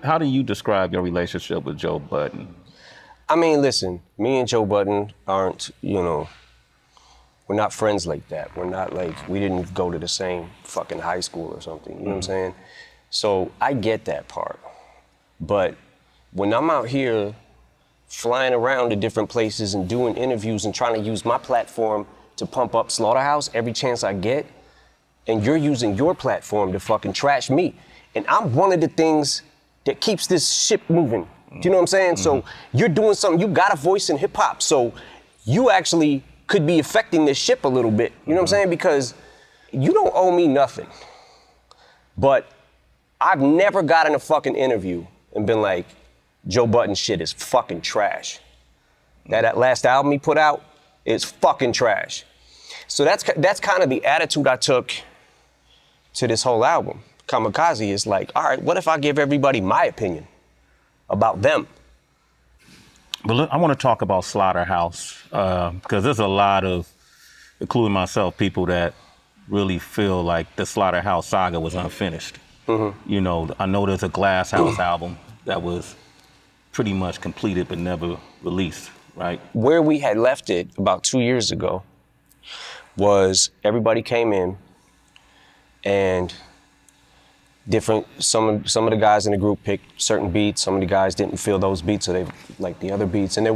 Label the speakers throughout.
Speaker 1: How do you describe your relationship with Joe Budden?
Speaker 2: I mean, listen, me and Joe Budden aren't, we're not friends like that. We're not like, we didn't go to the same fucking high school or something, you know what I'm saying? So I get that part. But when I'm out here flying around to different places and doing interviews and trying to use my platform to pump up Slaughterhouse every chance I get, and you're using your platform to fucking trash me, and I'm one of the things that keeps this ship moving. Do you know what I'm saying? So you're doing something, you got a voice in hip hop, so you actually could be affecting this ship a little bit. You know what I'm saying? Because you don't owe me nothing. But I've never gotten a fucking interview and been like, Joe Budden shit is fucking trash. That last album he put out is fucking trash. So that's kind of the attitude I took to this whole album. Kamikaze is like, all right, what if I give everybody my opinion about them?
Speaker 1: But look, I want to talk about Slaughterhouse because there's a lot of, including myself, people that really feel like the Slaughterhouse saga was unfinished. You know, I know there's a Glass House album that was pretty much completed but never released, right? Where
Speaker 2: we had left it about 2 years ago was everybody came in and some of the guys in the group picked certain beats. Some of the guys didn't feel those beats, so they liked the other beats. And there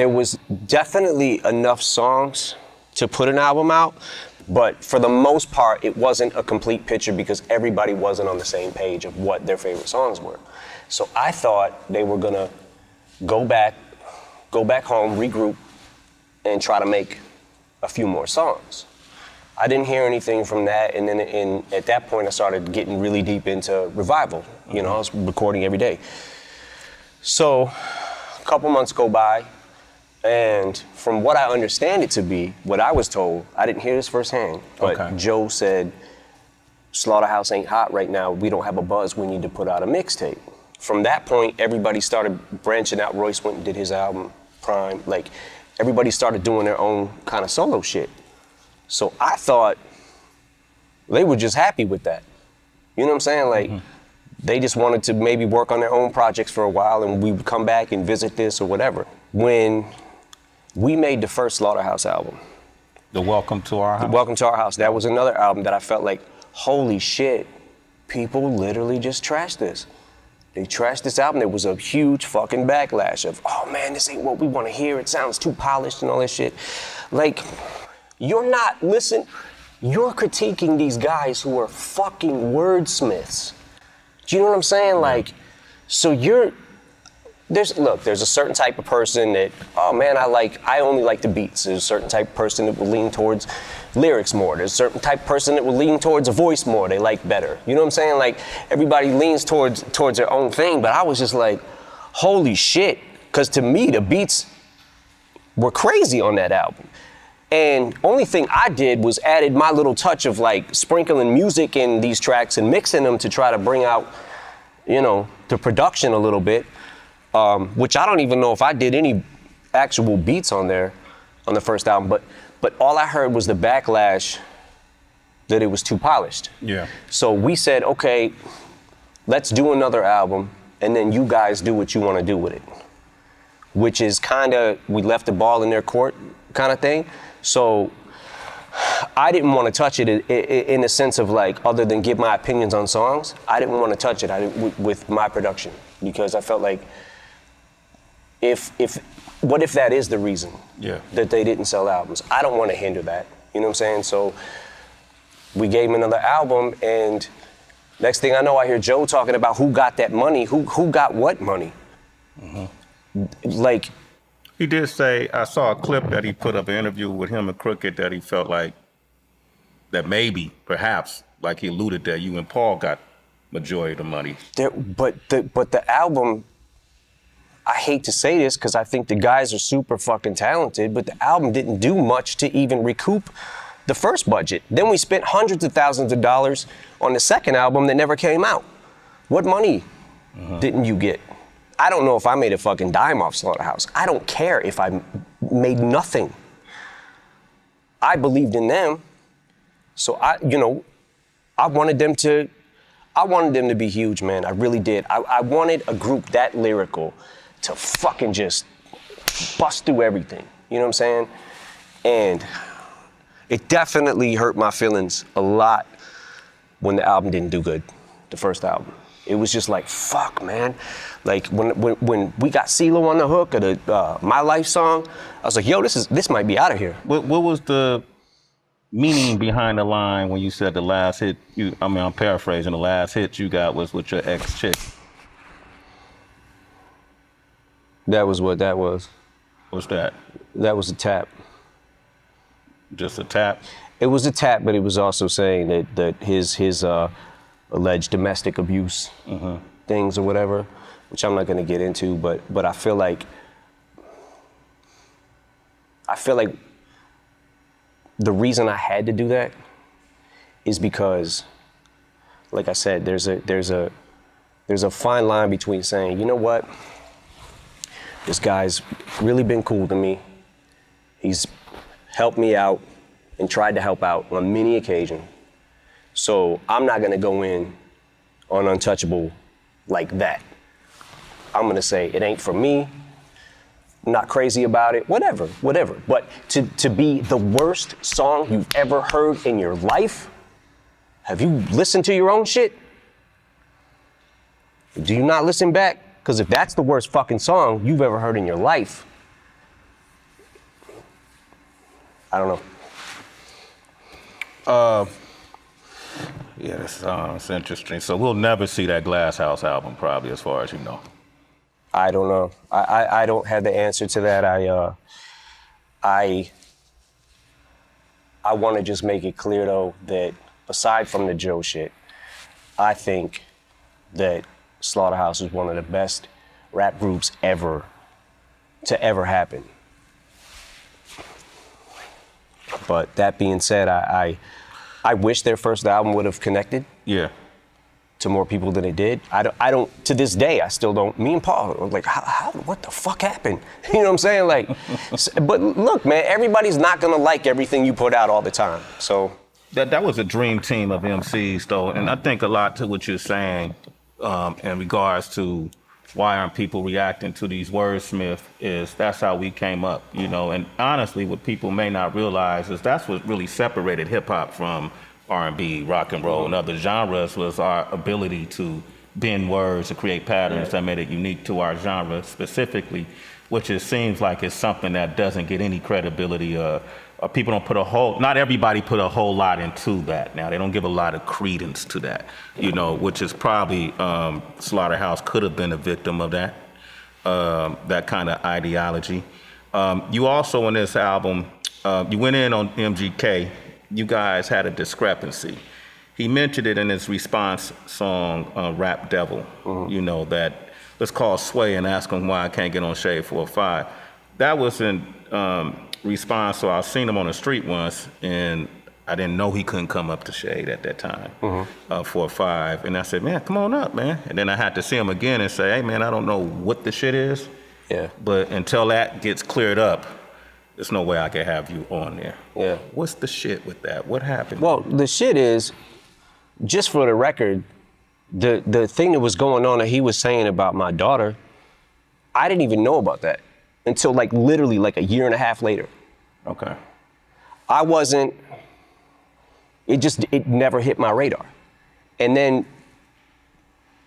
Speaker 2: was definitely enough songs to put an album out, but for the most part, it wasn't a complete picture because everybody wasn't on the same page of what their favorite songs were. So I thought they were gonna go back home, regroup, and try to make a few more songs. I didn't hear anything from that, and then at that point I started getting really deep into Revival. You know, I was recording every day. So a couple months go by, and from what I understand it to be, what I was told, I didn't hear this firsthand, but Joe said, Slaughterhouse ain't hot right now, we don't have a buzz, we need to put out a mixtape. From that point, everybody started branching out. Royce went and did his album, Prime. Like, everybody started doing their own kind of solo shit. So I thought they were just happy with that. You know what I'm saying? Like, they just wanted to maybe work on their own projects for a while and we would come back and visit this or whatever. When we made the first Slaughterhouse album.
Speaker 1: The Welcome to Our House?
Speaker 2: Welcome to Our House. That was another album that I felt like, holy shit, people literally just trashed this. They trashed this album. There was a huge fucking backlash of, oh man, this ain't what we want to hear. It sounds too polished and all that shit. Like, you're critiquing these guys who are fucking wordsmiths. Do you know what I'm saying? Like, so there's a certain type of person that, oh man, I only like the beats. There's a certain type of person that will lean towards lyrics more. There's a certain type of person that will lean towards a voice more, they like better. You know what I'm saying? Like, everybody leans towards their own thing, but I was just like, holy shit. Because to me, the beats were crazy on that album. And only thing I did was added my little touch of like sprinkling music in these tracks and mixing them to try to bring out, the production a little bit, which I don't even know if I did any actual beats on there on the first album, but all I heard was the backlash that it was too polished.
Speaker 1: Yeah.
Speaker 2: So we said, okay, let's do another album and then you guys do what you want to do with it, which is we left the ball in their court kind of thing. So I didn't want to touch it in the sense of like, other than give my opinions on songs, I didn't want to touch it with my production because I felt like what if that is the reason that they didn't sell albums? I don't want to hinder that, you know what I'm saying? So we gave him another album and next thing I know, I hear Joe talking about who got that money, who got what money. Like,
Speaker 1: he did say, I saw a clip that he put up, an interview with him and Crooked, that he felt like that maybe, perhaps, like he alluded that you and Paul got majority of the money.
Speaker 2: But the album, I hate to say this because I think the guys are super fucking talented, but the album didn't do much to even recoup the first budget. Then we spent hundreds of thousands of dollars on the second album that never came out. What money didn't you get? I don't know if I made a fucking dime off Slaughterhouse. I don't care if I made nothing. I believed in them. So I wanted them to I wanted them to be huge, man. I really did. I wanted a group that lyrical to fucking just bust through everything. You know what I'm saying? And it definitely hurt my feelings a lot when the album didn't do good, the first album. It was just like, fuck, man. Like when we got CeeLo on the hook of the My Life song, I was like, yo, this might be out of here.
Speaker 1: What was the meaning behind the line when you said the last hit? I'm paraphrasing. The last hit you got was with your ex-chick.
Speaker 2: That was what that was.
Speaker 1: What's that?
Speaker 2: That was a tap.
Speaker 1: Just a tap?
Speaker 2: It was a tap, but it was also saying that his alleged domestic abuse things or whatever, which I'm not gonna get into, but I feel like the reason I had to do that is because, like I said, there's a fine line between saying, you know what, this guy's really been cool to me. He's helped me out and tried to help out on many occasions. So I'm not gonna go in on Untouchable like that. I'm gonna say it ain't for me, I'm not crazy about it, whatever. But to be the worst song you've ever heard in your life, have you listened to your own shit? Do you not listen back? Because if that's the worst fucking song you've ever heard in your life, I don't know.
Speaker 1: Yeah, that's interesting. So we'll never see that Glass House album, probably, as far as you know.
Speaker 2: I don't know. I don't have the answer to that. I want to just make it clear, though, that aside from the Joe shit, I think that Slaughterhouse is one of the best rap groups ever to ever happen. But that being said, I wish their first album would have connected.
Speaker 1: Yeah.
Speaker 2: To more people than it did. I don't, to this day, I still don't. Me and Paul are like, what the fuck happened? You know what I'm saying? Like, but look, man, everybody's not gonna like everything you put out all the time, so.
Speaker 1: That was a dream team of MCs, though, and I think a lot to what you're saying in regards to why aren't people reacting to these wordsmiths is that's how we came up, you know, and honestly, what people may not realize is that's what really separated hip-hop from R&B, rock and roll, and other genres was our ability to bend words to create patterns that made it unique to our genre specifically, which it seems like it's something that doesn't get any credibility. People don't not everybody put a whole lot into that. Now, they don't give a lot of credence to that, you know, which is probably, Slaughterhouse could have been a victim of that kind of ideology. You also, in this album, you went in on MGK. You guys had a discrepancy. He mentioned it in his response song, Rap Devil, you know, that let's call Sway and ask him why I can't get on Shade 4-5. That was in response, so I seen him on the street once, and I didn't know he couldn't come up to Shade at that time, 4-5. And I said, man, come on up, man. And then I had to see him again and say, hey, man, I don't know what the shit is, but until that gets cleared up, there's no way I can have you on there.
Speaker 2: Yeah.
Speaker 1: What's the shit with that? What happened?
Speaker 2: Well, the shit is, just for the record, the thing that was going on that he was saying about my daughter, I didn't even know about that until like literally like a year and a half later.
Speaker 1: Okay.
Speaker 2: It never hit my radar. And then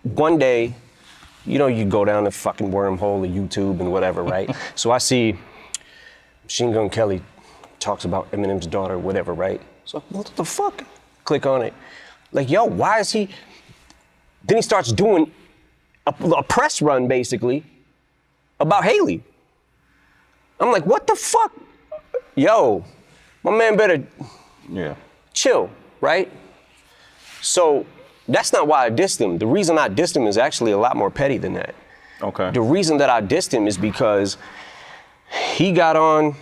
Speaker 2: one day, you know, you go down the fucking wormhole of YouTube and whatever, right? So I see Machine Gun Kelly talks about Eminem's daughter, whatever, right? So what the fuck? Click on it. Like, yo, why is he? Then he starts doing a press run, basically, about Haley. I'm like, what the fuck? Yo, my man better chill, right? So that's not why I dissed him. The reason I dissed him is actually a lot more petty than that.
Speaker 1: Okay.
Speaker 2: The reason that I dissed him is because he got on.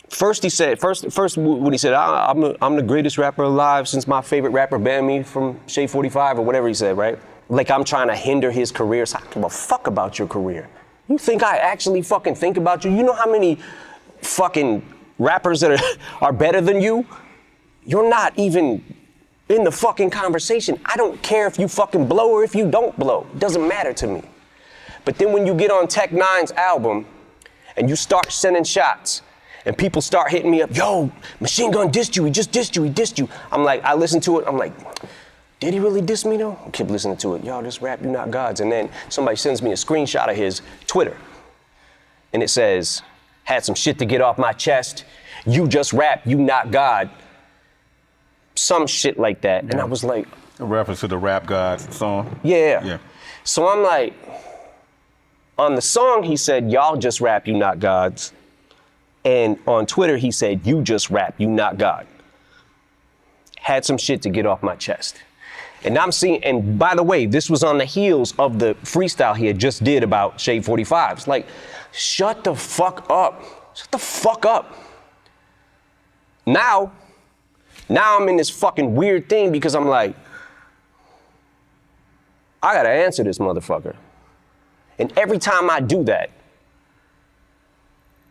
Speaker 2: First when he said, I'm the greatest rapper alive since my favorite rapper banned me from Shade 45 or whatever he said, right? Like I'm trying to hinder his career. So I don't give a fuck about your career. You think I actually fucking think about you? You know how many fucking rappers that are better than you? You're not even in the fucking conversation. I don't care if you fucking blow or if you don't blow. It doesn't matter to me. But then when you get on Tech Nine's album and you start sending shots and people start hitting me up, yo, Machine Gun dissed you, he just dissed you, he dissed you. I'm like, I listen to it, I'm like, did he really diss me though? I keep listening to it. Y'all just rap, you not gods. And then somebody sends me a screenshot of his Twitter. And it says, had some shit to get off my chest. You just rap, you not God. Some shit like that. Yeah. And I was like.
Speaker 1: A reference to the Rap God song?
Speaker 2: Yeah. So I'm like, on the song he said, y'all just rap, you not gods. And on Twitter he said, you just rap, you not God. Had some shit to get off my chest. And I'm seeing, and by the way, this was on the heels of the freestyle he had just did about Shade 45. It's like, shut the fuck up. Shut the fuck up. Now I'm in this fucking weird thing because I'm like, I gotta answer this motherfucker. And every time I do that,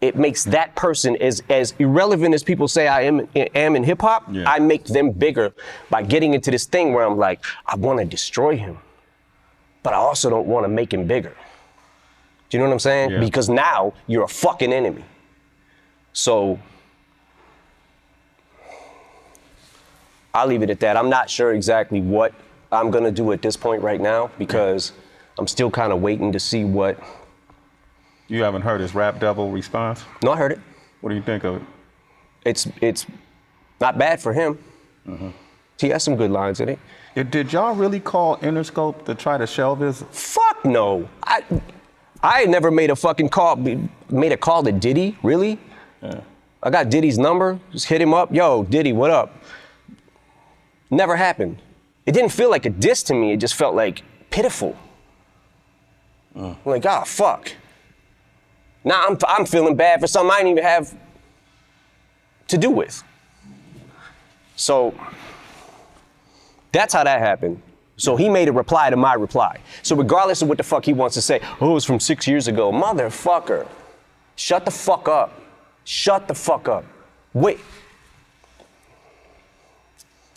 Speaker 2: it makes that person as irrelevant as people say I am in hip hop. Yeah. I make them bigger by getting into this thing where I'm like, I want to destroy him, but I also don't want to make him bigger. Do you know what I'm saying? Yeah. Because now you're a fucking enemy. So I'll leave it at that. I'm not sure exactly what I'm gonna do at this point right now because I'm still kind of waiting to see what.
Speaker 1: You haven't heard his Rap Devil response?
Speaker 2: No, I heard it.
Speaker 1: What do you think of it?
Speaker 2: It's not bad for him. Mm-hmm. He has some good lines in it.
Speaker 1: Did y'all really call Interscope to try to shelve his?
Speaker 2: Fuck no. I had never made a fucking call, made a call to Diddy, really? Yeah. I got Diddy's number, just hit him up. Yo, Diddy, what up? Never happened. It didn't feel like a diss to me, it just felt like pitiful. I'm like, oh, fuck. Now I'm feeling bad for something I didn't even have to do with. So that's how that happened. So he made a reply to my reply. So regardless of what the fuck he wants to say, oh, it was from 6 years ago. Motherfucker, shut the fuck up. Shut the fuck up. Wait.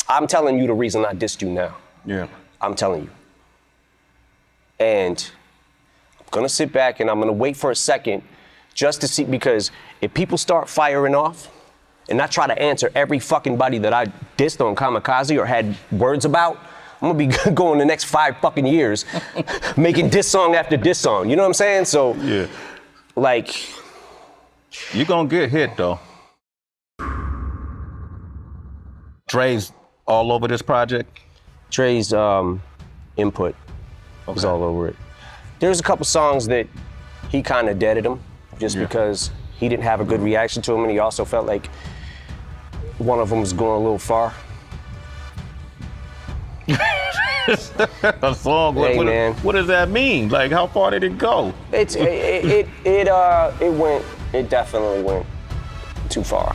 Speaker 2: I'm telling you the reason I dissed you now.
Speaker 1: Yeah.
Speaker 2: I'm telling you. And I'm gonna sit back and I'm gonna wait for a second just to see, because if people start firing off and I try to answer every fucking body that I dissed on Kamikaze or had words about, I'm gonna be going the next 5 fucking years making diss song after diss song. You know what I'm saying? So,
Speaker 1: yeah.
Speaker 2: Like.
Speaker 1: You're gonna get hit though. Dre's all over this project?
Speaker 2: Dre's input was all over it. There's a couple songs that he kind of deaded them just because he didn't have a good reaction to them, and he also felt like one of them was going a little far.
Speaker 1: A song?
Speaker 2: Hey, man.
Speaker 1: What does that mean? Like, how far did it go?
Speaker 2: It definitely went too far.